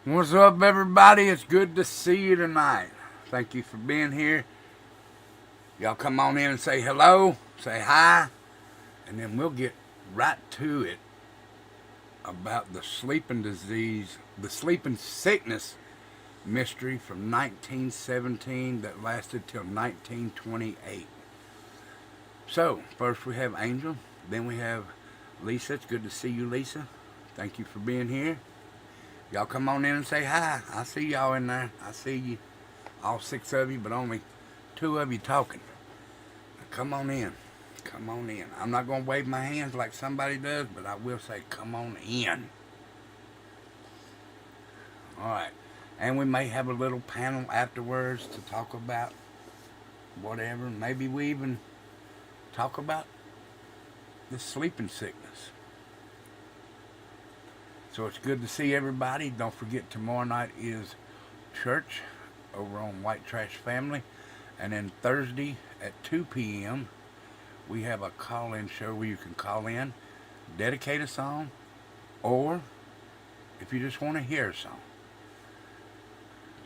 What's up, everybody? It's good to see you tonight. Thank you for being here. Y'all come on in and say hello, say hi, and then we'll get right to it about the sleeping disease, the sleeping sickness mystery from 1917 that lasted till 1928. So, first we have Angel, then we have Lisa. It's good to see you, Lisa. Thank you for being here. Y'all come on in and say hi. I see y'all in there. I see you, all six of you, but only two of you talking. Now come on in. Come on in. I'm not going to wave my hands like somebody does, but I will say come on in. All right. And we may have a little panel afterwards to talk about whatever. Maybe we even talk about the sleeping sickness. So it's good to see everybody. Don't forget tomorrow night is church over on White Trash Family. And then Thursday at 2 p.m. we have a call-in show where you can call in, dedicate a song, or if you just want to hear a song.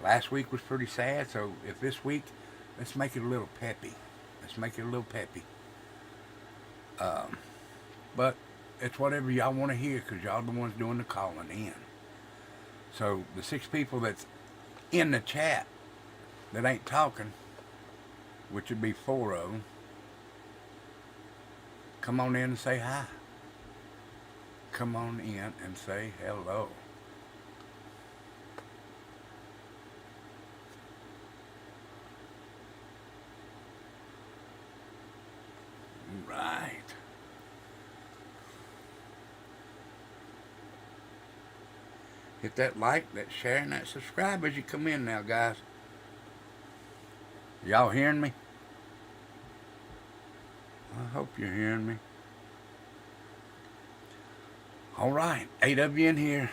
Last week was pretty sad, so if this week, let's make it a little peppy. Let's make it a little peppy. But it's whatever y'all want to hear because y'all the ones doing the calling in. So the six people that's in the chat that ain't talking, which would be four of them, come on in and say hi. Come on in and say hello. Right. Hit that like, that share, and that subscribe as you come in now, guys. Y'all hearing me? I hope you're hearing me. All right, 8 of you in here.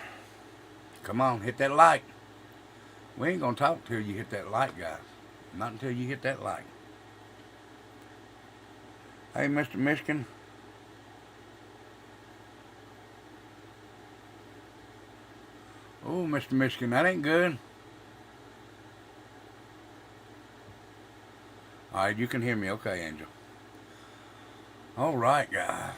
Come on, hit that like. We ain't going to talk till you hit that like, guys. Not until you hit that like. Hey, Mr. Michigan. Oh, Mr. Michigan, that ain't good. All right, you can hear me. Okay, Angel. All right, guys.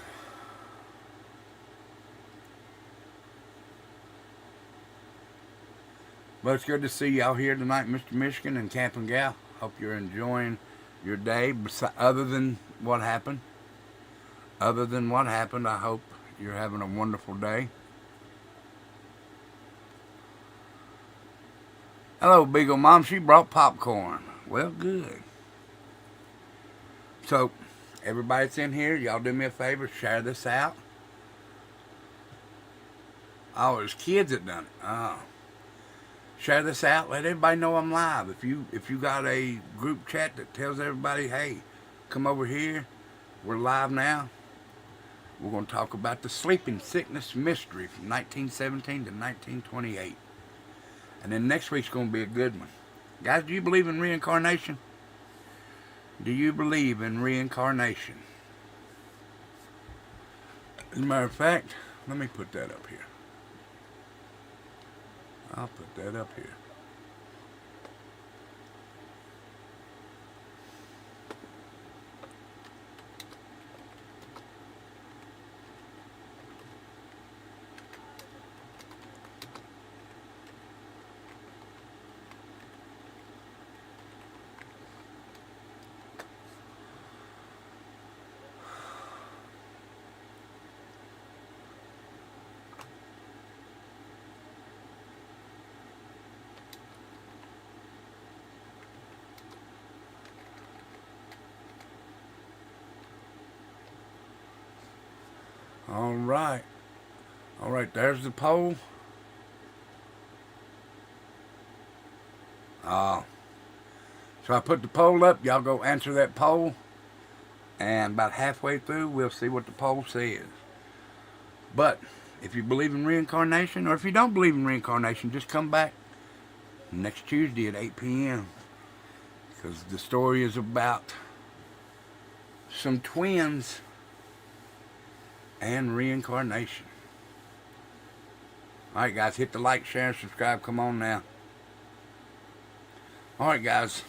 Well, it's good to see y'all here tonight, Mr. Michigan and Camp and Gal. Hope you're enjoying your day. Other than what happened, I hope you're having a wonderful day. Hello, Beagle Mom. She brought popcorn. Well, good. So, everybody that's in here, y'all do me a favor, share this out. Oh, there's kids that done it. Oh. Share this out. Let everybody know I'm live. If you got a group chat that tells everybody, hey, come over here, we're live now. We're going to talk about the sleeping sickness mystery from 1917 to 1928. And then next week's going to be a good one. Guys, do you believe in reincarnation? Do you believe in reincarnation? As a matter of fact, let me put that up here. I'll put that up here. All right. All right, there's the poll. So I put the poll up. Y'all go answer that poll. And about halfway through, we'll see what the poll says. But if you believe in reincarnation, or if you don't believe in reincarnation, just come back next Tuesday at 8 p.m. Because the story is about some twins and reincarnation. Alright, guys, hit the like, share, and subscribe. Come on now. Alright, guys.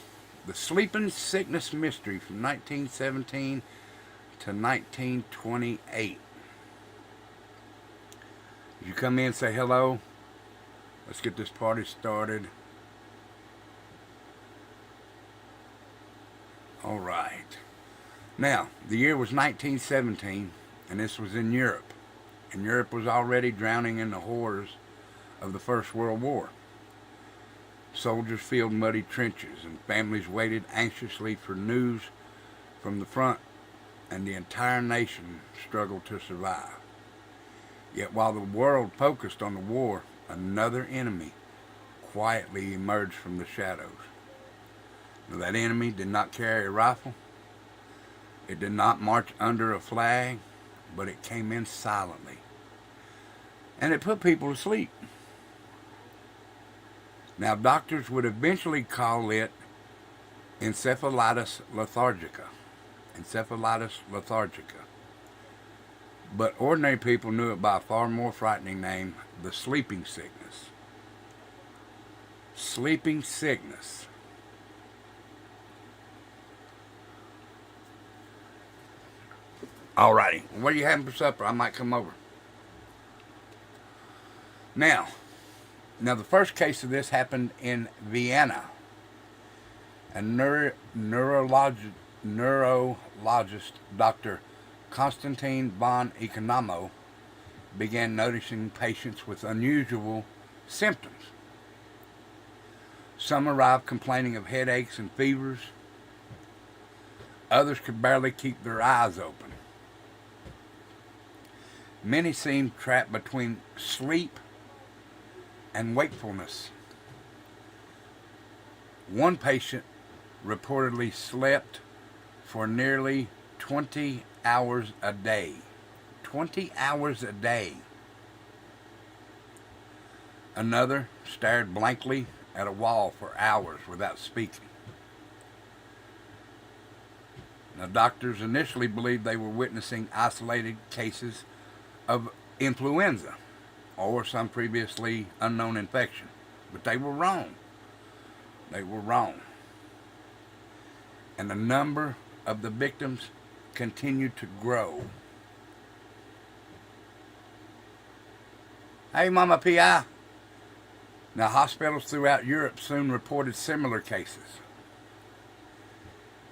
The Sleeping Sickness Mystery from 1917 to 1928. You come in, say hello. Let's get this party started. Alright. Now, the year was 1917, and this was in Europe. And Europe was already drowning in the horrors of the First World War. Soldiers filled muddy trenches, and families waited anxiously for news from the front, and the entire nation struggled to survive. Yet while the world focused on the war, another enemy quietly emerged from the shadows. Now, that enemy did not carry a rifle. It did not march under a flag, but it came in silently. And it put people to sleep. Now, doctors would eventually call it encephalitis lethargica. Encephalitis lethargica. But ordinary people knew it by a far more frightening name, the sleeping sickness. Sleeping sickness. Alrighty, what are you having for supper? I might come over. Now, the first case of this happened in Vienna. A neurologist, Dr. Konstantin von Economo, began noticing patients with unusual symptoms. Some arrived complaining of headaches and fevers. Others could barely keep their eyes open. Many seemed trapped between sleep and wakefulness. One patient reportedly slept for nearly 20 hours a day. 20 hours a day. Another stared blankly at a wall for hours without speaking. Now, doctors initially believed they were witnessing isolated cases of influenza or some previously unknown infection, but they were wrong. They were wrong. And the number of the victims continued to grow. Hey, Mama P.I. Now, hospitals throughout Europe soon reported similar cases.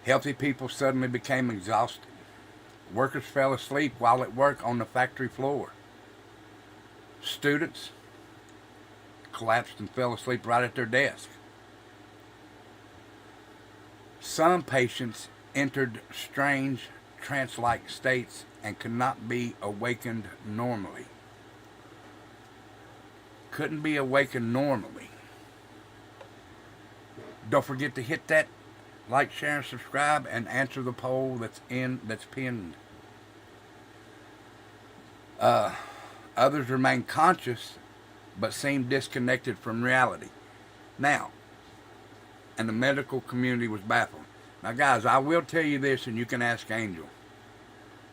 Healthy people suddenly became exhausted. Workers fell asleep while at work on the factory floor. Students collapsed and fell asleep right at their desk. Some patients entered strange trance-like states and could not be awakened normally. Couldn't be awakened normally. Don't forget to hit that like, share, and subscribe, and answer the poll that's pinned. Others remain conscious, but seem disconnected from reality. Now, and the medical community was baffled. Now, guys, I will tell you this, and you can ask Angel.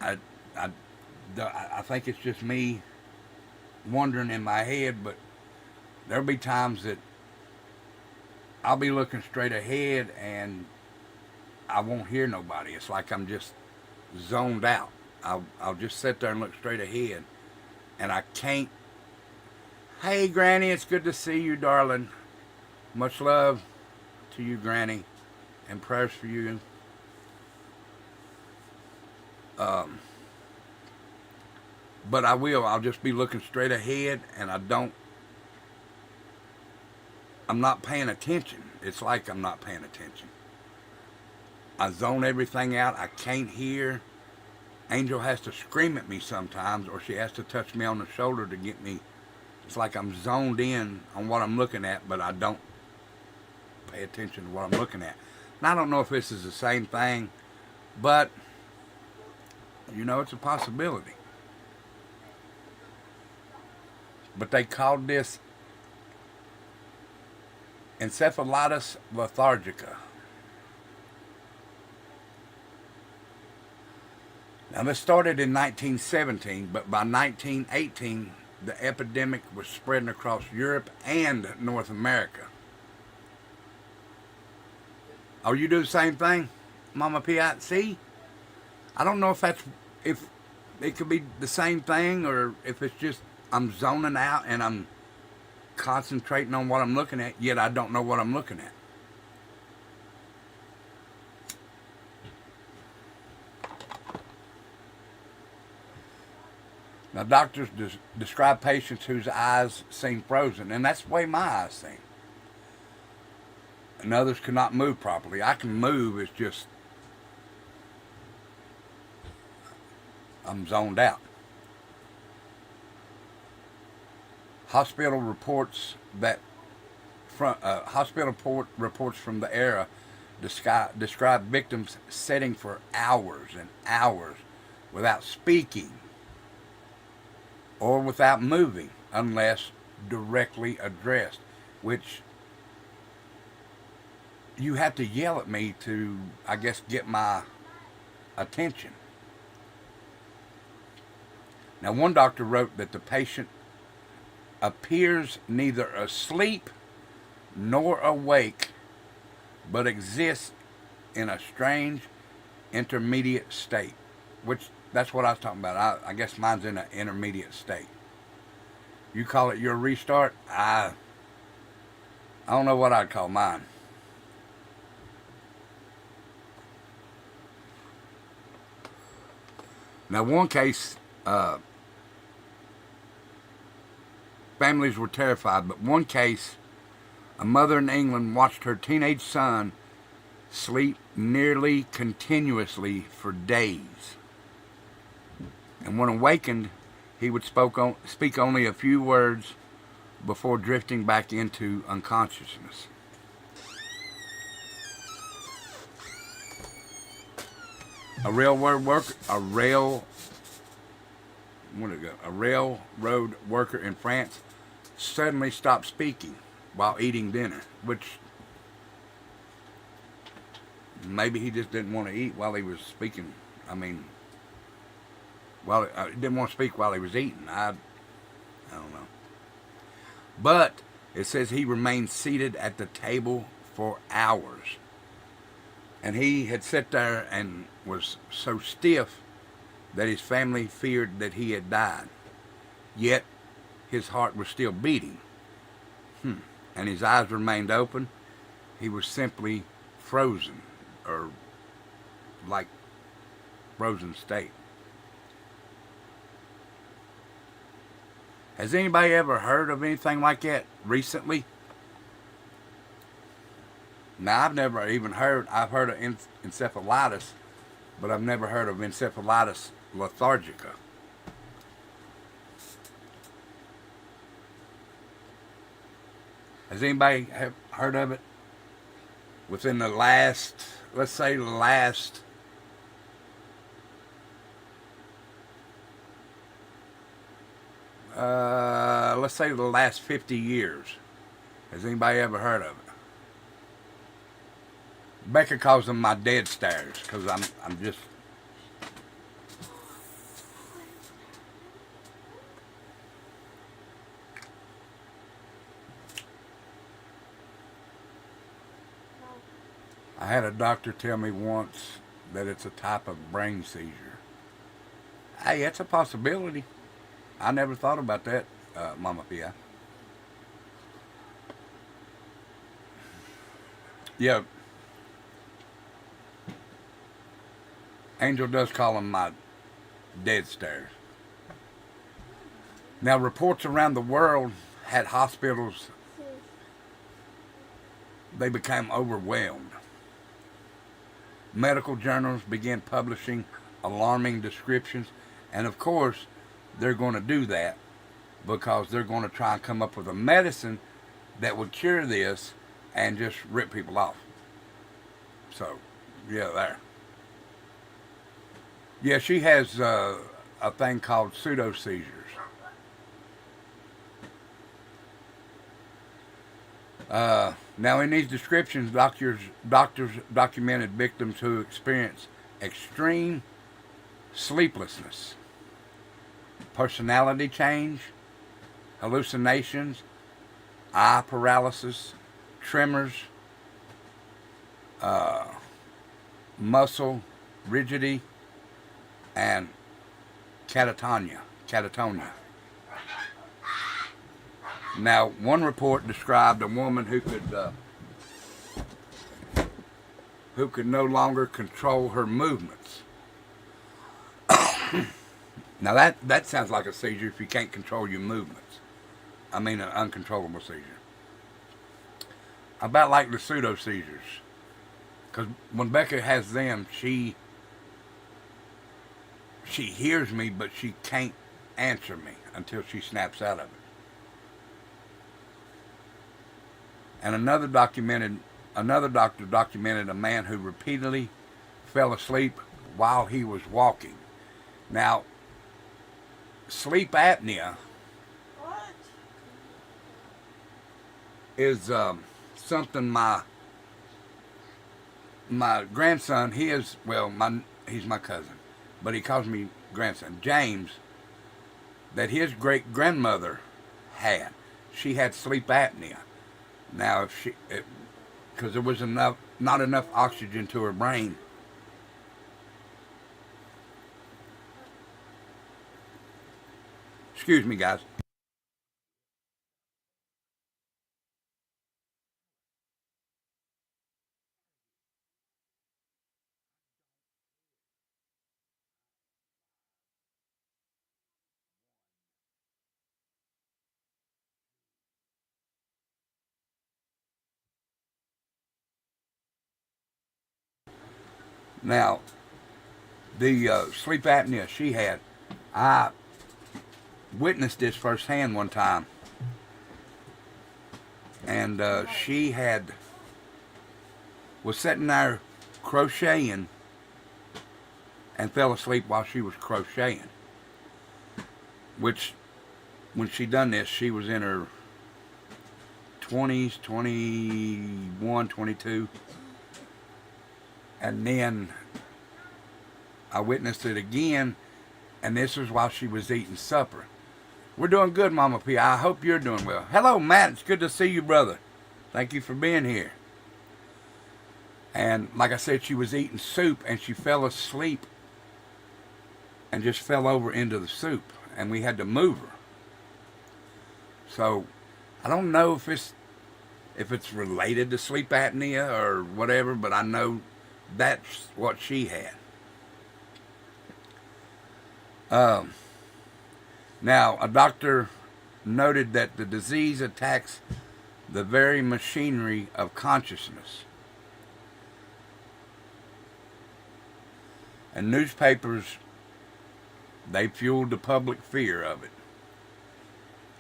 I think it's just me wondering in my head, but there'll be times that I'll be looking straight ahead and I won't hear nobody. It's like I'm just zoned out. I'll just sit there and look straight ahead, and I can't. Hey, Granny, it's good to see you, darling. Much love to you, Granny, and prayers for you. But I'll just be looking straight ahead, and I'm not paying attention. It's like I'm not paying attention. I zone everything out. I can't hear. Angel has to scream at me sometimes, or she has to touch me on the shoulder to get me. It's like I'm zoned in on what I'm looking at, but I don't pay attention to what I'm looking at. And I don't know if this is the same thing, but, it's a possibility. But they called this encephalitis lethargica. Now, this started in 1917, but by 1918, the epidemic was spreading across Europe and North America. Oh, you do the same thing, Mama Piat? See? I don't know if it could be the same thing or if it's just I'm zoning out and I'm concentrating on what I'm looking at, yet I don't know what I'm looking at. Now, doctors describe patients whose eyes seem frozen, and that's the way my eyes seem. And others cannot move properly. I can move, it's just I'm zoned out. Hospital reports from the era describe victims sitting for hours and hours without speaking or without moving unless directly addressed, which you have to yell at me to, I guess, get my attention. Now, one doctor wrote that the patient appears neither asleep nor awake, but exists in a strange intermediate state, which that's what I was talking about. I guess mine's in an intermediate state. You call it your restart? I don't know what I'd call mine. Now, one case, families were terrified, but one case, a mother in England watched her teenage son sleep nearly continuously for days. And when awakened, he would speak only a few words before drifting back into unconsciousness. A railroad worker in France suddenly stopped speaking while eating dinner, which maybe he just didn't want to eat while he was speaking. I mean, he didn't want to speak while he was eating. I don't know. But it says he remained seated at the table for hours. And he had sat there and was so stiff that his family feared that he had died. Yet his heart was still beating. And his eyes remained open. He was simply frozen, or like frozen state. Has anybody ever heard of anything like that recently? Now, I've never even I've heard of encephalitis, but I've never heard of encephalitis lethargica. Has anybody heard of it within the last, let's say the last let's say the last 50 years? Has anybody ever heard of it? Becca calls them my dead stares because I'm just. I had a doctor tell me once that it's a type of brain seizure. Hey, it's a possibility. I never thought about that, Mama Pia. Yeah. Angel does call them my dead stares. Now, reports around the world had hospitals, they became overwhelmed. Medical journals began publishing alarming descriptions, and of course, they're going to do that because they're going to try and come up with a medicine that would cure this and just rip people off. So, yeah, there. Yeah, she has a thing called pseudo seizures. Now, in these descriptions, doctors documented victims who experienced extreme sleeplessness, personality change, hallucinations, eye paralysis, tremors, muscle rigidity, and catatonia. Now, one report described a woman who could no longer control her movements. Now that sounds like a seizure if you can't control your movements. I mean an uncontrollable seizure. About like the pseudo seizures. Because when Becca has them, she hears me, but she can't answer me until she snaps out of it. And another doctor documented a man who repeatedly fell asleep while he was walking. Now, sleep apnea is something my grandson, he's my cousin, but he calls me grandson, James, that his great grandmother had. She had sleep apnea. Now, because there was not enough oxygen to her brain. Excuse me, guys. Now, the sleep apnea she had, I witnessed this firsthand one time. And she was sitting there crocheting and fell asleep while she was crocheting. Which, when she done this, she was in her 20s, 21, 22. And then I witnessed it again, and this was while she was eating supper. We're doing good, Mama P. I hope you're doing well. Hello, Matt. It's good to see you, brother. Thank you for being here. And like I said, she was eating soup, and she fell asleep and just fell over into the soup, and we had to move her. So I don't know if it's related to sleep apnea or whatever, but I know that's what she had. Now, a doctor noted that the disease attacks the very machinery of consciousness. And newspapers, they fueled the public fear of it.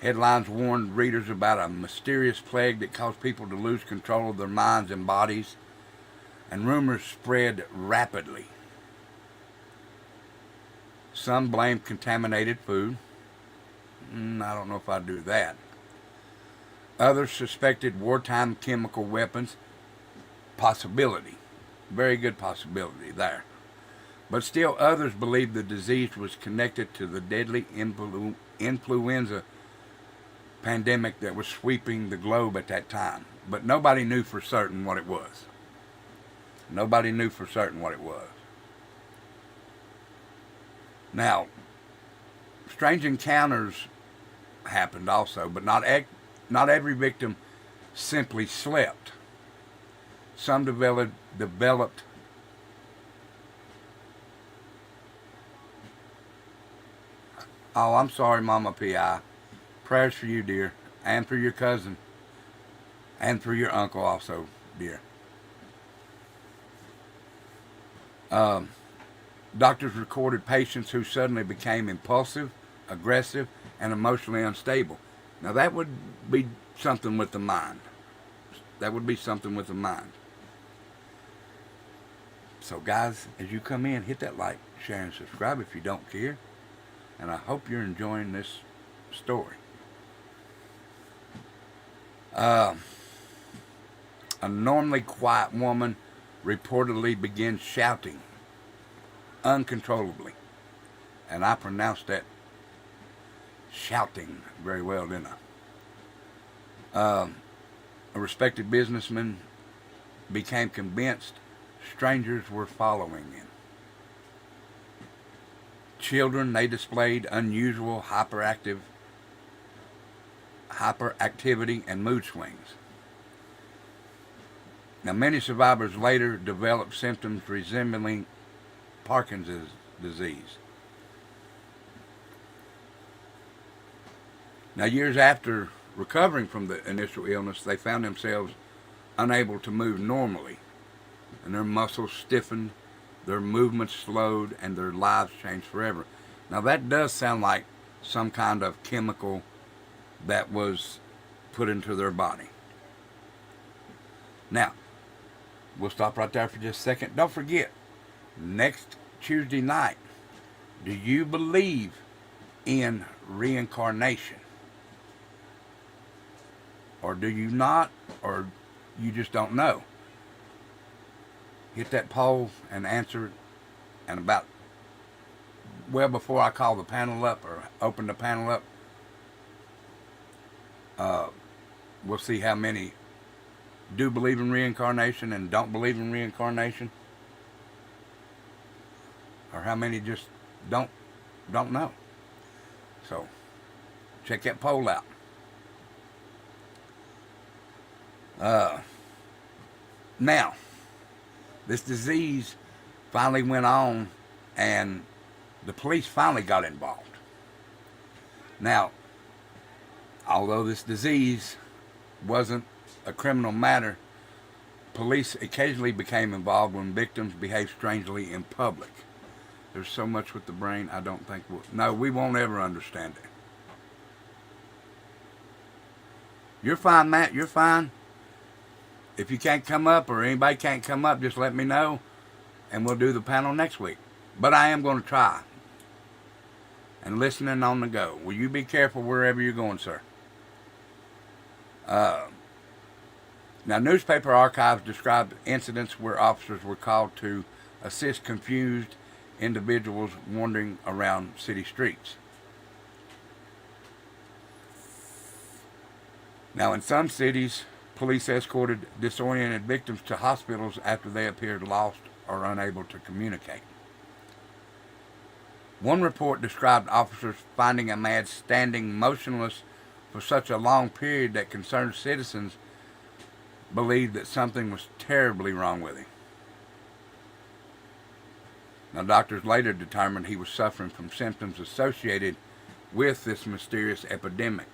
Headlines warned readers about a mysterious plague that caused people to lose control of their minds and bodies, and rumors spread rapidly. Some blamed contaminated food. I don't know if I'd do that. Others suspected wartime chemical weapons. Possibility. Very good possibility there. But still others believed the disease was connected to the deadly influenza pandemic that was sweeping the globe at that time. But nobody knew for certain what it was. Nobody knew for certain what it was. Now, strange encounters happened also, but not every victim simply slept. Some developed Oh, I'm sorry, Mama P.I. Prayers for you, dear, and for your cousin, and for your uncle also, dear. Doctors recorded patients who suddenly became impulsive, aggressive, and emotionally unstable. Now that would be something with the mind. That would be something with the mind. So guys, as you come in, hit that like, share, and subscribe if you don't care. And I hope you're enjoying this story. A normally quiet woman reportedly began shouting uncontrollably. And I pronounced that shouting very well, didn't I? A respected businessman became convinced strangers were following him. Children, they displayed unusual hyperactivity and mood swings. Now, many survivors later developed symptoms resembling Parkinson's disease. Now, years after recovering from the initial illness, they found themselves unable to move normally, and their muscles stiffened, their movements slowed, and their lives changed forever. Now, that does sound like some kind of chemical that was put into their body. Now, we'll stop right there for just a second. Don't forget, next Tuesday night, do you believe in reincarnation? Or do you not? Or you just don't know? Hit that poll and answer it. And about, well, before I call the panel up or open the panel up, we'll see how many do believe in reincarnation and don't believe in reincarnation, or how many just don't know. So check that poll out. Now, this disease finally went on, and the police finally got involved. Now, although this disease wasn't a criminal matter, police occasionally became involved when victims behaved strangely in public. There's so much with the brain, I don't think we won't ever understand it. You're fine, Matt, you're fine. If you can't come up or anybody can't come up, just let me know and we'll do the panel next week. But I am going to try. And listening on the go. Will you be careful wherever you're going, sir? Now, newspaper archives described incidents where officers were called to assist confused individuals wandering around city streets. Now, in some cities, police escorted disoriented victims to hospitals after they appeared lost or unable to communicate. One report described officers finding a man standing motionless for such a long period that concerned citizens believed that something was terribly wrong with him. Now, doctors later determined he was suffering from symptoms associated with this mysterious epidemic.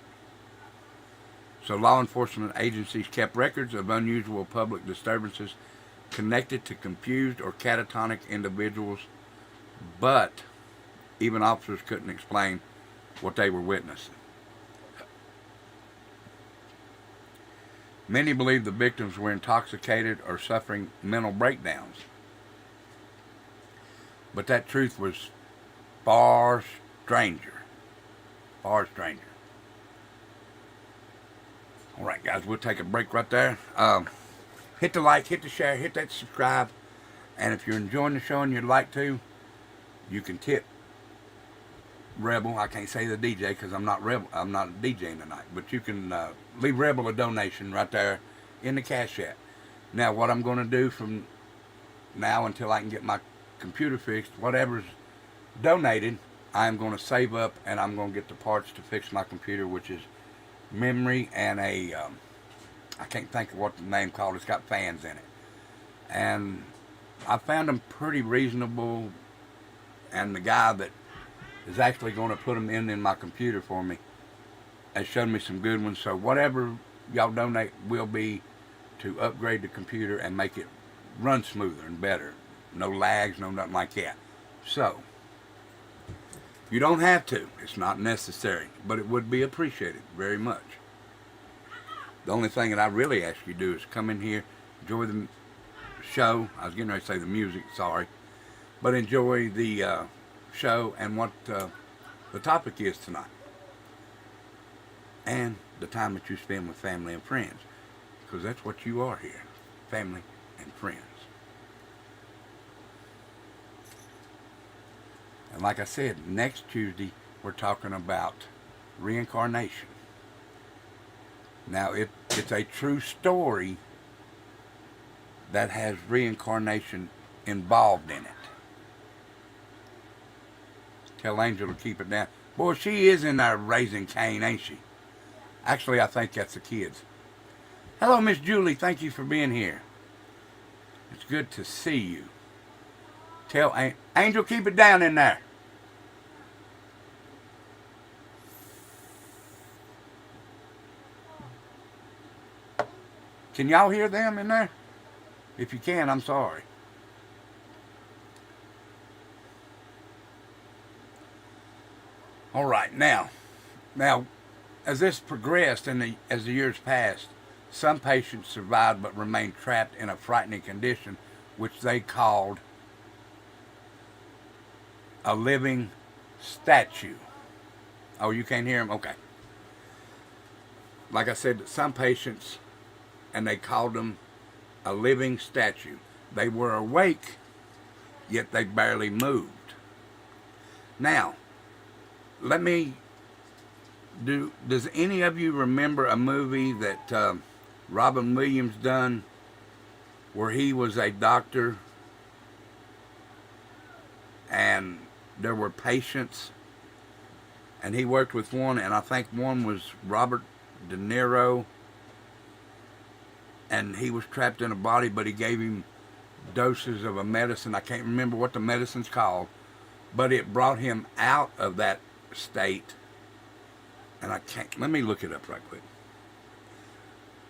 So law enforcement agencies kept records of unusual public disturbances connected to confused or catatonic individuals, but even officers couldn't explain what they were witnessing. Many believed the victims were intoxicated or suffering mental breakdowns. But that truth was far stranger. Far stranger. All right, guys, we'll take a break right there. Hit the like, hit the share, hit that subscribe. And if you're enjoying the show and you'd like to, you can tip Rebel. I can't say the DJ because I'm not DJing tonight. But you can leave Rebel a donation right there in the Cash App. Now, what I'm going to do from now until I can get my computer fixed, whatever's donated, I'm going to save up and I'm going to get the parts to fix my computer, which is memory and I can't think of what the name called. It's got fans in it. And I found them pretty reasonable, and the guy that is actually going to put them in my computer for me has shown me some good ones. So whatever y'all donate will be to upgrade the computer and make it run smoother and better. No lags, no nothing like that. So, you don't have to. It's not necessary, but it would be appreciated very much. The only thing that I really ask you to do is come in here, enjoy the show. I was getting ready to say the music, sorry. But enjoy the show and what the topic is tonight. And the time that you spend with family and friends. Because that's what you are here. Family and friends. And like I said, next Tuesday we're talking about reincarnation. Now, it's a true story that has reincarnation involved in it. Tell Angel to keep it down. Boy, she is in there raising Cain, ain't she? Actually, I think that's the kids. Hello, Miss Julie. Thank you for being here. It's good to see you. Tell Angel, keep it down in there. Can y'all hear them in there? If you can, I'm sorry. All right, now, as this progressed and as the years passed, some patients survived but remained trapped in a frightening condition, which they called a living statue. Oh, you can't hear them? Okay. Like I said, some patients, and they called them a living statue. They were awake, yet they barely moved. Now, does any of you remember a movie that Robin Williams done where he was a doctor and there were patients and he worked with one, and I think one was Robert De Niro, and he was trapped in a body, but he gave him doses of a medicine. I can't remember what the medicine's called, but it brought him out of that state. And I can't. Let me look it up right quick.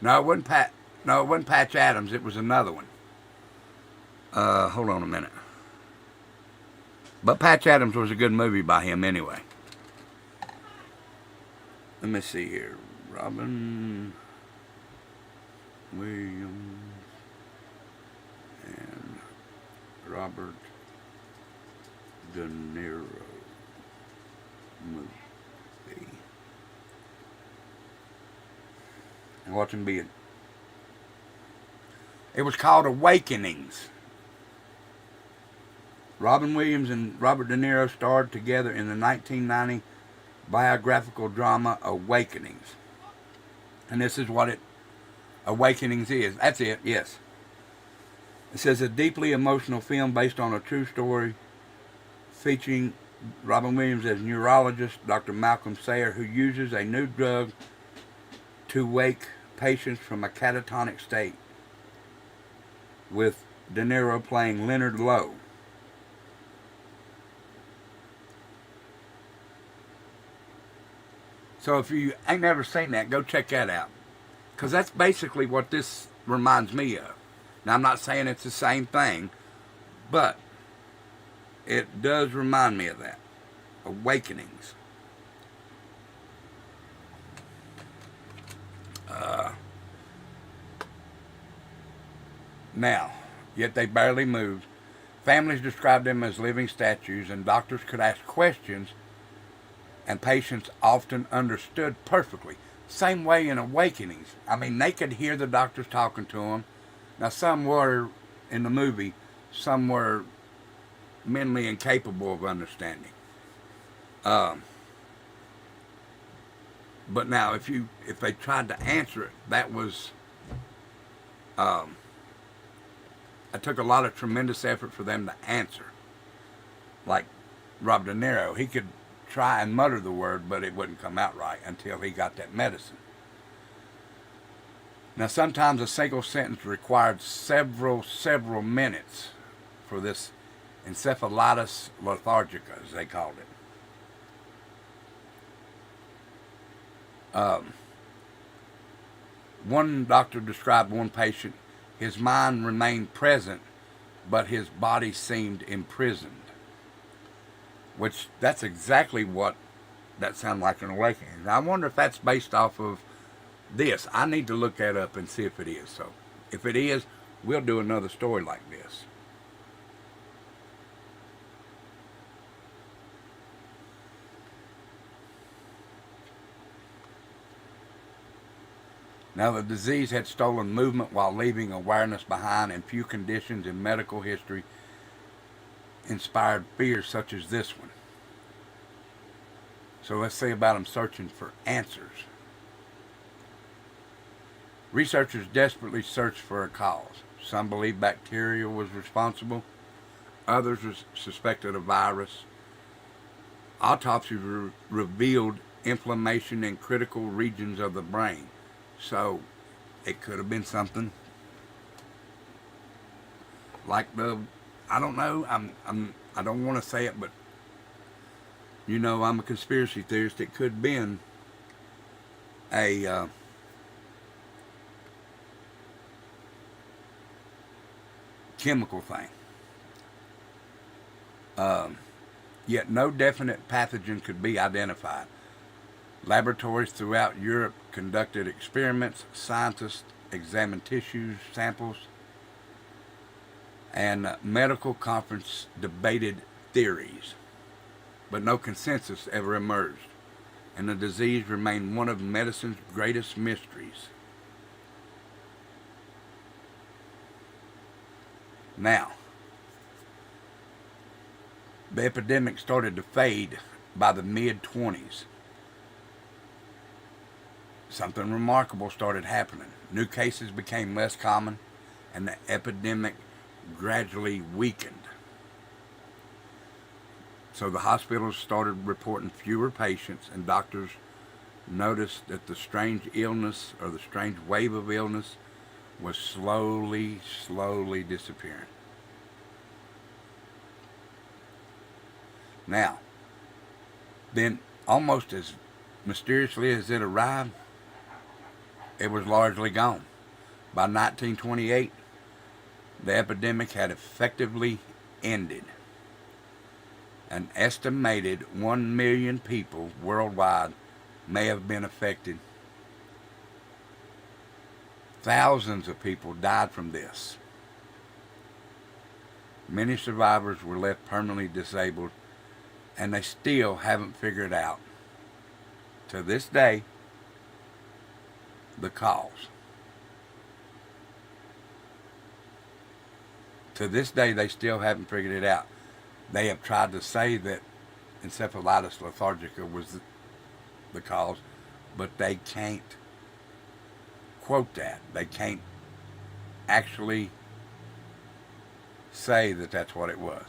No, it wasn't Patch Adams. It was another one. Hold on a minute. But Patch Adams was a good movie by him anyway. Let me see here. Robin Williams and Robert De Niro movie. And watch him be it. It was called Awakenings. Robin Williams and Robert De Niro starred together in the 1990 biographical drama Awakenings. And this is what Awakenings is. That's it, yes. It says a deeply emotional film based on a true story featuring Robin Williams as neurologist Dr. Malcolm Sayer, who uses a new drug to wake patients from a catatonic state, with De Niro playing Leonard Lowe. So if you ain't never seen that, go check that out. Because that's basically what this reminds me of. Now, I'm not saying it's the same thing, but it does remind me of that. Awakenings. Now, yet they barely moved. Families described them as living statues, and doctors could ask questions, and patients often understood perfectly. Same way in Awakenings. I mean, they could hear the doctors talking to them. Now, some were, in the movie, some were mentally incapable of understanding. But now, if they tried to answer it, that was, it took a lot of tremendous effort for them to answer. Like Rob De Niro, he could try and mutter the word, but it wouldn't come out right until he got that medicine. Now, sometimes a single sentence required several minutes for this encephalitis lethargica, as they called it. One doctor described one patient, his mind remained present, but his body seemed imprisoned. Which, that's exactly what that sounds like an awakening. Now, I wonder if that's based off of this. I need to look that up and see if it is. So, if it is, we'll do another story like this. Now, the disease had stolen movement while leaving awareness behind, and few conditions in medical history inspired fears such as this one. So let's see about them searching for answers. Researchers desperately searched for a cause. Some believed bacteria was responsible. Others suspected a virus. Autopsies revealed inflammation in critical regions of the brain. So it could have been something like I don't know. I don't want to say it, but I'm a conspiracy theorist. It could have been a chemical thing. Yet no definite pathogen could be identified. Laboratories throughout Europe conducted experiments. Scientists examined tissues, samples, and medical conferences debated theories. But no consensus ever emerged, and the disease remained one of medicine's greatest mysteries. Now, the epidemic started to fade by the mid-20s. Something remarkable started happening. New cases became less common, and the epidemic gradually weakened. So the hospitals started reporting fewer patients, and doctors noticed that the strange illness, or the strange wave of illness, was slowly disappearing. Now, then, almost as mysteriously as it arrived, it was largely gone. By 1928, the epidemic had effectively ended. An estimated 1 million people worldwide may have been affected. Thousands of people died from this. Many survivors were left permanently disabled, and they still haven't figured out, to this day, the cause. To this day, they still haven't figured it out. They have tried to say that encephalitis lethargica was the cause, but they can't quote that. They can't actually say that that's what it was.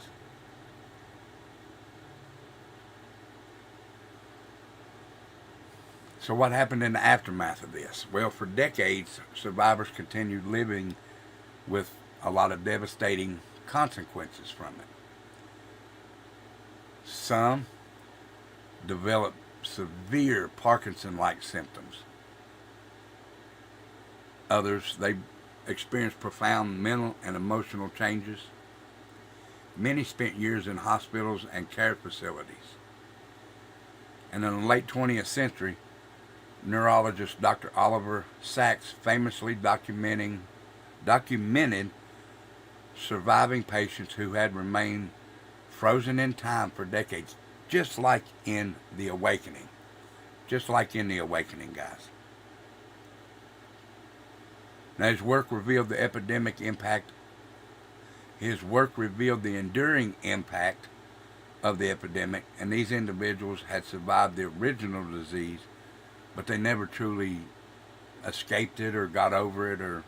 So what happened in the aftermath of this? Well, for decades, survivors continued living with a lot of devastating consequences from it. Some developed severe Parkinson-like symptoms. Others, they experienced profound mental and emotional changes. Many spent years in hospitals and care facilities. And in the late 20th century, neurologist Dr. Oliver Sacks famously documented surviving patients who had remained frozen in time for decades, just like in The Awakening. Just like in The Awakening, guys. Now, his work revealed the epidemic impact. His work revealed the enduring impact of the epidemic, and these individuals had survived the original disease, but they never truly escaped it or got over it,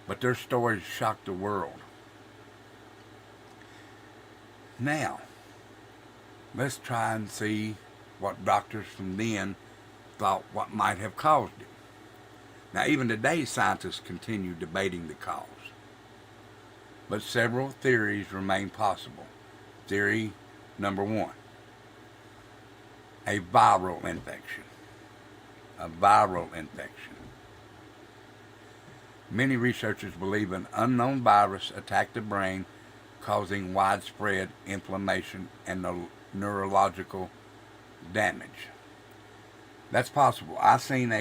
but their stories shocked the world. Now, let's try and see what doctors from then thought what might have caused it. Now, even today, scientists continue debating the cause, but several theories remain possible. Theory number one: a viral infection. A viral infection. Many researchers believe an unknown virus attacked the brain, causing widespread inflammation and neurological damage. That's possible. I seen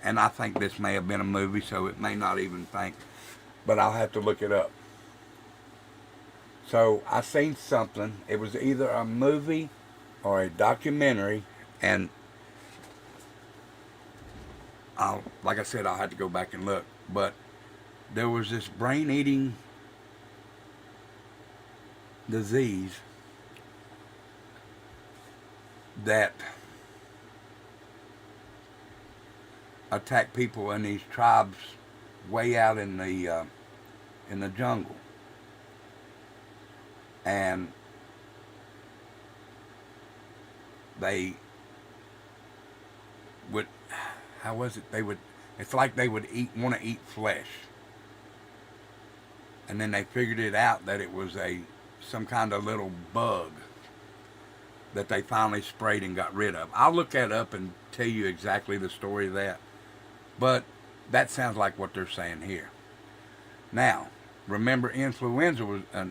and I think this may have been a movie, so it may not even think, but I'll have to look it up. So I seen something. It was either a movie or a documentary, and like I said, I'll have to go back and look. But there was this brain-eating disease that attack people in these tribes way out in the jungle, and they would, how was it? They would. It's like they would want to eat flesh, and then they figured it out that it was some kind of little bug that they finally sprayed and got rid of. I'll look that up and tell you exactly the story of that, but that sounds like what they're saying here. Now, remember, an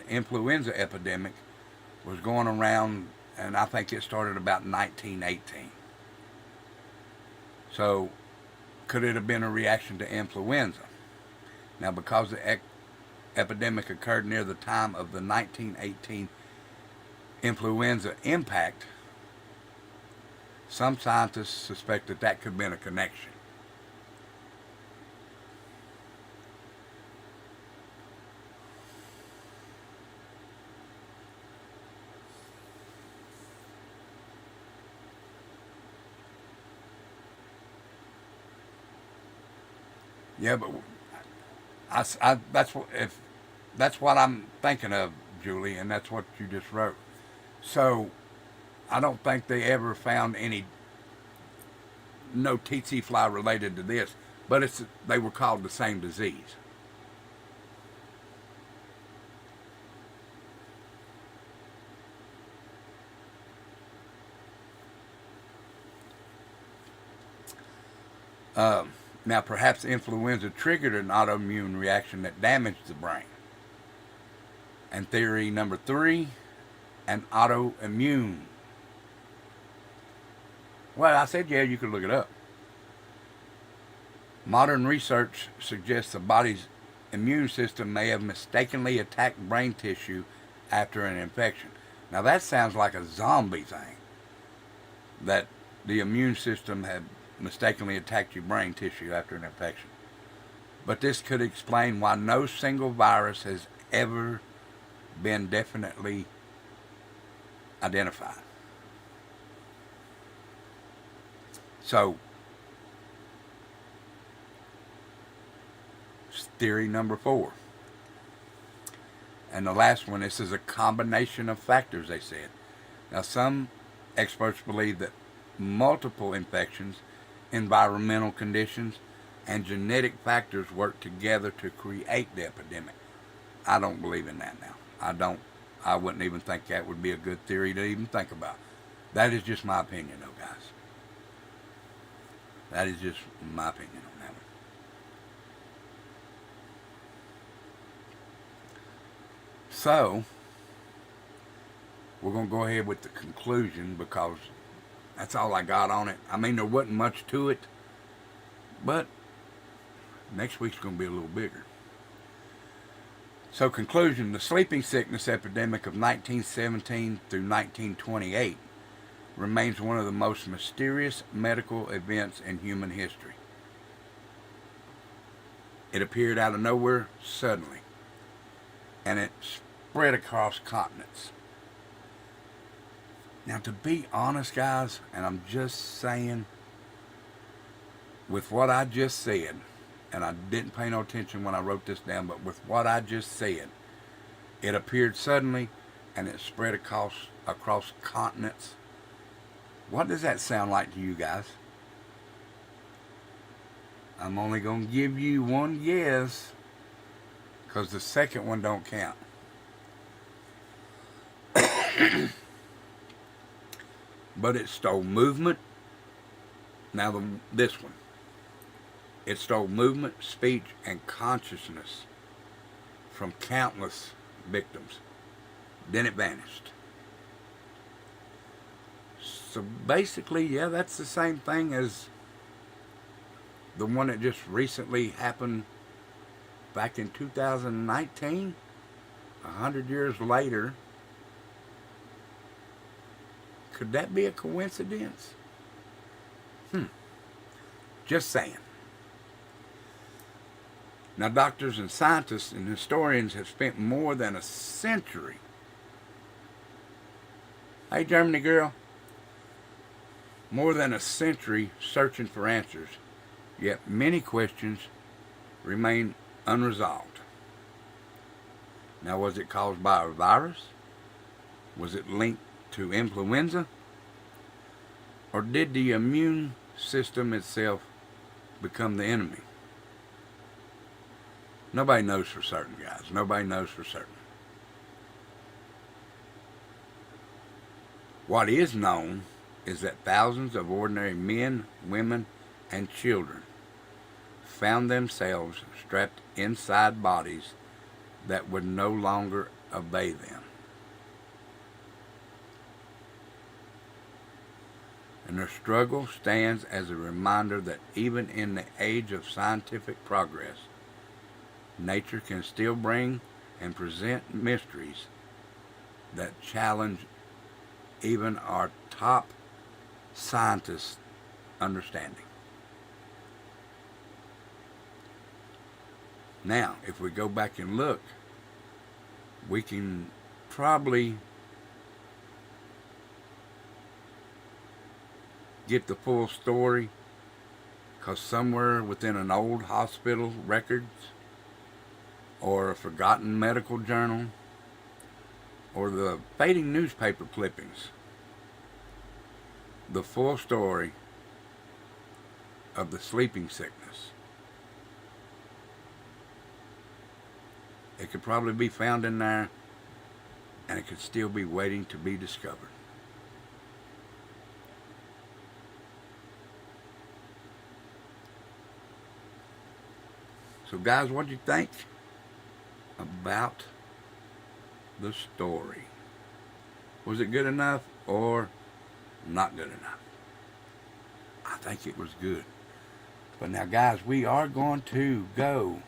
influenza epidemic was going around, and I think it started about 1918. So, could it have been a reaction to influenza? Now, because the epidemic occurred near the time of the 1918 influenza impact, some scientists suspect that could have been a connection. Yeah, but that's what I'm thinking of, Julie, and that's what you just wrote. So I don't think they ever found no tsetse fly related to this, but they were called the same disease. Now, perhaps influenza triggered an autoimmune reaction that damaged the brain. And theory number 3, an autoimmune. Well, I said, yeah, you could look it up. Modern research suggests the body's immune system may have mistakenly attacked brain tissue after an infection. Now, that sounds like a zombie thing, that the immune system had mistakenly attacked your brain tissue after an infection. But this could explain why no single virus has ever been definitely identified. So, theory number 4. And the last one, this is a combination of factors, they said. Now, some experts believe that multiple infections, environmental conditions, and genetic factors work together to create the epidemic. I don't believe in that now. I wouldn't even think that would be a good theory to even think about. That is just my opinion, though, guys. That is just my opinion on that one. So, we're going to go ahead with the conclusion because that's all I got on it. I mean, there wasn't much to it, but next week's going to be a little bigger. So, conclusion, the sleeping sickness epidemic of 1917 through 1928 remains one of the most mysterious medical events in human history. It appeared out of nowhere suddenly, and it spread across continents. Now, to be honest, guys, and I'm just saying, with what I just said, and I didn't pay no attention when I wrote this down, but with what I just said, it appeared suddenly and it spread across continents. What does that sound like to you guys? I'm only going to give you one guess because the second one don't count. But it stole movement. Now this one. It stole movement, speech, and consciousness from countless victims. Then it vanished. So basically, yeah, that's the same thing as the one that just recently happened back in 2019, 100 years later. Could that be a coincidence? Just saying. Now, doctors and scientists and historians have spent more than a century. Hey, Germany girl. more than a century searching for answers, yet many questions remain unresolved. Now, was it caused by a virus? Was it linked to influenza? Or did the immune system itself become the enemy? Nobody knows for certain, guys. Nobody knows for certain. What is known is that thousands of ordinary men, women, and children found themselves strapped inside bodies that would no longer obey them. And their struggle stands as a reminder that even in the age of scientific progress, nature can still bring and present mysteries that challenge even our top scientists' understanding. Now, if we go back and look, we can probably get the full story, because somewhere within an old hospital records or a forgotten medical journal or the fading newspaper clippings, the full story of the sleeping sickness. It could probably be found in there, and it could still be waiting to be discovered. So guys, what do you think about the story? Was it good enough or not good enough? I think it was good. But now guys, we are going to go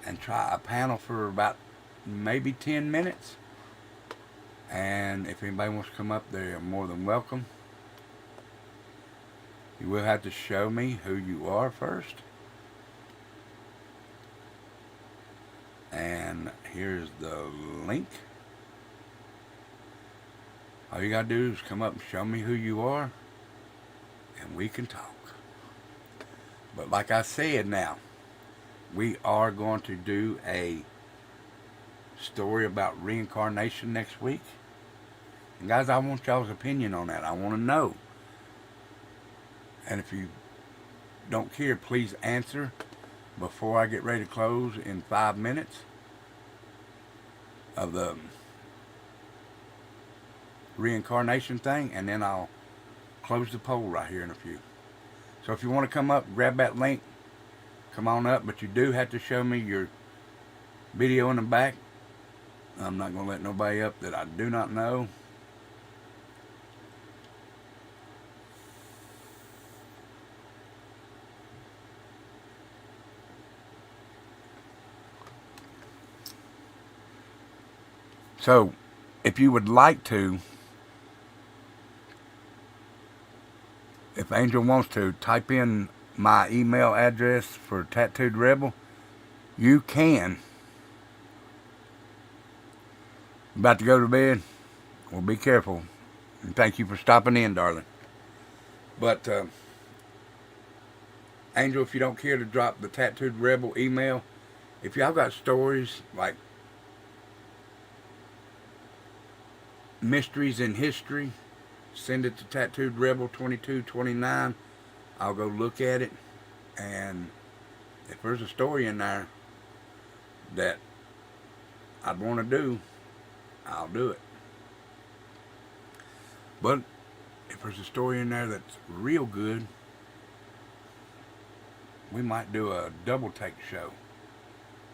and try a panel for about maybe 10 minutes. And if anybody wants to come up, they are more than welcome. You will have to show me who you are first. And here's the link. All you gotta do is come up and show me who you are, and we can talk. But like I said, now we are going to do a story about reincarnation next week. And guys, I want y'all's opinion on that. I want to know. And if you don't care, please answer before I get ready to close in 5 minutes of the reincarnation thing, and then I'll close the poll right here in a few. So if you want to come up, grab that link, come on up, but you do have to show me your video in the back. I'm not going to let nobody up that I do not know. So, if you would like to, if Angel wants to, type in my email address for Tattooed Rebel, you can. About to go to bed? Well, be careful. And thank you for stopping in, darling. But, Angel, if you don't care to drop the Tattooed Rebel email, if y'all got stories like mysteries in history, send it to Tattooed Rebel 2229. I'll go look at it, and if there's a story in there that I'd want to do, I'll do it. But if there's a story in there that's real good, we might do a double take show.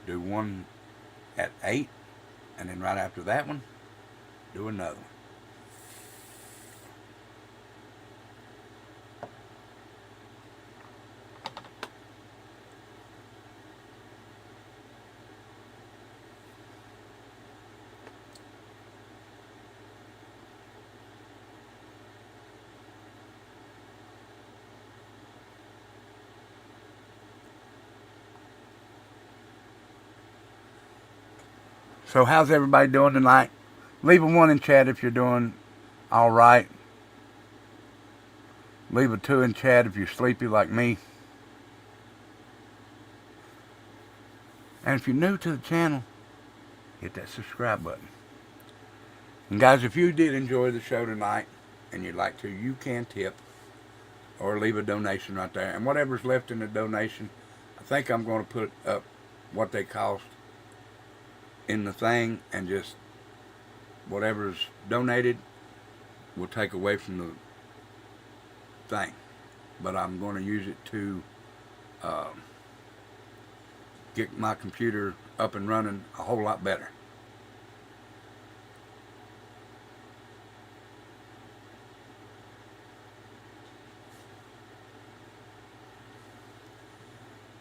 Do one at 8, and then right after that one, do another one. So how's everybody doing tonight? Leave a 1 in chat if you're doing all right. Leave a 2 in chat if you're sleepy like me. And if you're new to the channel, hit that subscribe button. And guys, if you did enjoy the show tonight and you'd like to, you can tip or leave a donation right there. And whatever's left in the donation, I think I'm going to put up what they cost in the thing, and just whatever's donated we'll take away from the thing. But I'm going to use it to get my computer up and running a whole lot better.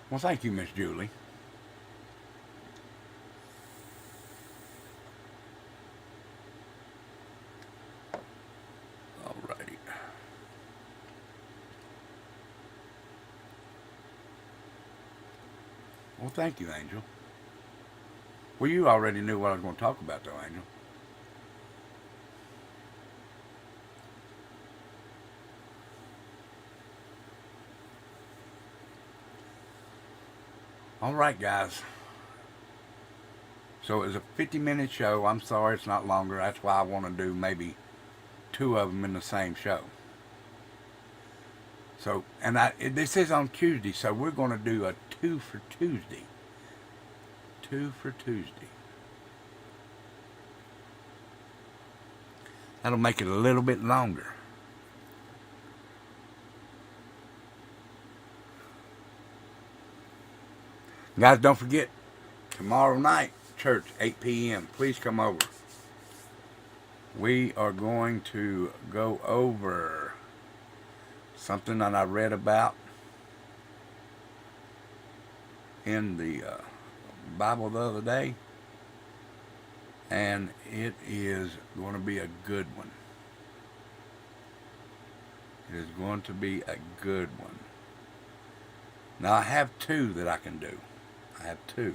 Well, thank you, Miss Julie. Alrighty. Well, thank you, Angel. Well, you already knew what I was going to talk about, though, Angel. Alright, guys. So it was a 50-minute show. I'm sorry it's not longer. That's why I want to do maybe 2 of them in the same show. So, and this is on Tuesday, so we're going to do a 2 for Tuesday. 2 for Tuesday. That'll make it a little bit longer. Guys, don't forget, tomorrow night, church, 8 p.m. Please come over. We are going to go over something that I read about in the Bible the other day. And it is going to be a good one. It is going to be a good one. Now, I have 2 that I can do. I have 2.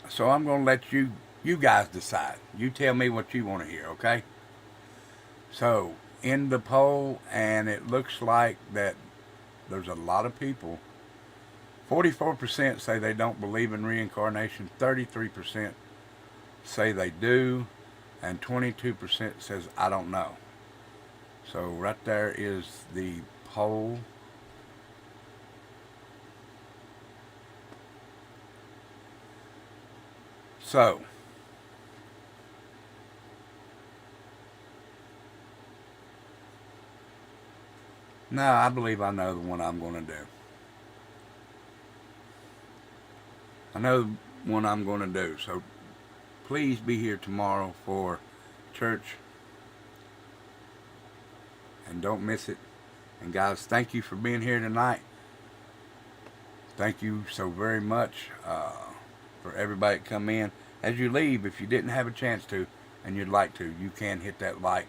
So I'm going to let you guys decide. You tell me what you want to hear, okay? So, in the poll, and it looks like that there's a lot of people. 44% say they don't believe in reincarnation. 33% say they do. And 22% says, I don't know. So right there is the poll. So, now I believe I know the one I'm going to do. I know the one I'm going to do. So please be here tomorrow for church. And don't miss it. And guys, thank you for being here tonight. Thank you so very much for everybody that come in. As you leave, if you didn't have a chance to and you'd like to, you can hit that like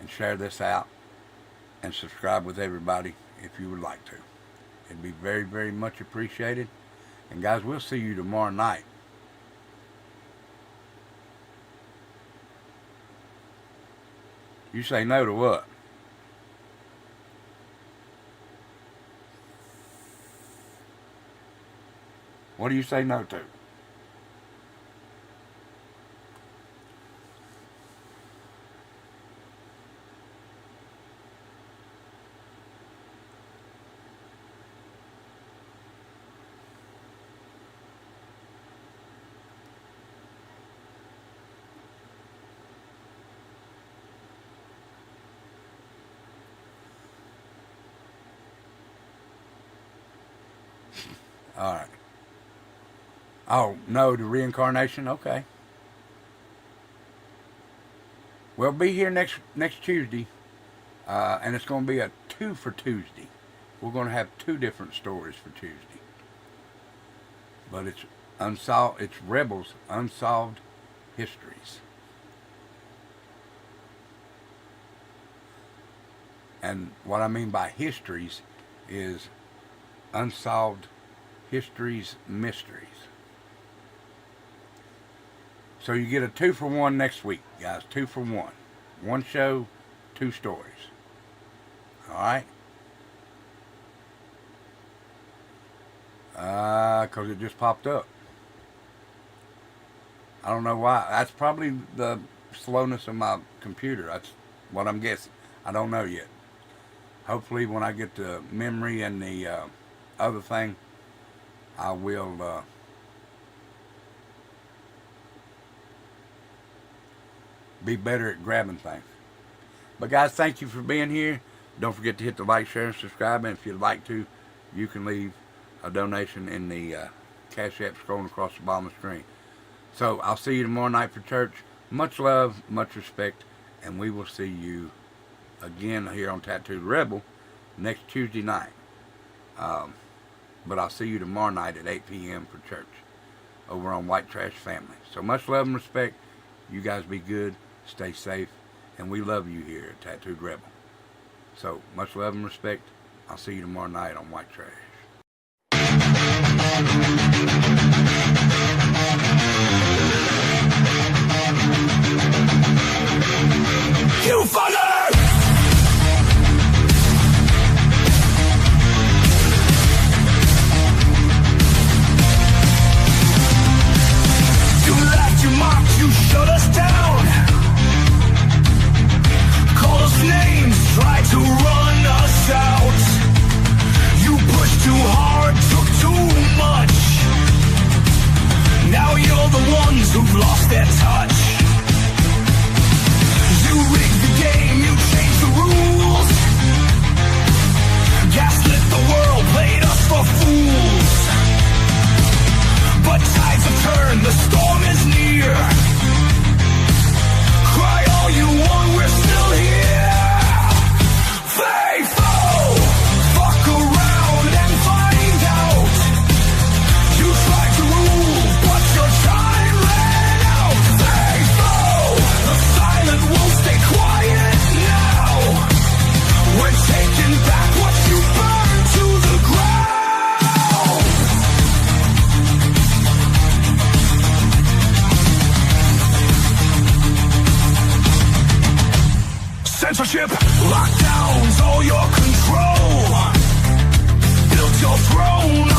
and share this out and subscribe with everybody if you would like to. It'd be very, very much appreciated. And guys, we'll see you tomorrow night. You say no to what? What do you say no to? All right. Oh, no to reincarnation? Okay. We'll be here next Tuesday, and it's going to be a 2 for Tuesday. We're going to have 2 different stories for Tuesday. But it's unsolved. It's Rebels Unsolved Histories. And what I mean by histories is unsolved histories, mysteries. So you get a 2-for-1 next week, guys. 2-for-1. One show, 2 stories. All right? Because it just popped up. I don't know why. That's probably the slowness of my computer. That's what I'm guessing. I don't know yet. Hopefully when I get the memory and the other thing, I will be better at grabbing things. But guys, thank you for being here. Don't forget to hit the like, share, and subscribe. And if you'd like to, you can leave a donation in the Cash App scrolling across the bottom of the screen. So I'll see you tomorrow night for church. Much love, much respect, and we will see you again here on Tattooed Rebel next Tuesday night. But I'll see you tomorrow night at 8 p.m. for church over on White Trash Family. So much love and respect. You guys be good, stay safe, and we love you here at Tattooed Rebel. So much love and respect. I'll see you tomorrow night on White Trash. You fucker! You laughed, you mocked, you shut us down. Called us names, tried to run us out. You pushed too hard, took too much. Now you're the ones who've lost their touch. You rigged the game, you changed the rules. Gaslit the world, played us for fools. But tides have turned, the storm is near. Cry all you want, we're still here. Faithful, fuck around and find out. You tried to rule, but your time ran out. Faithful, the silent will stay quiet now. We're taking back what you burned to the ground. Censorship, lockdowns, all your control. Built your throne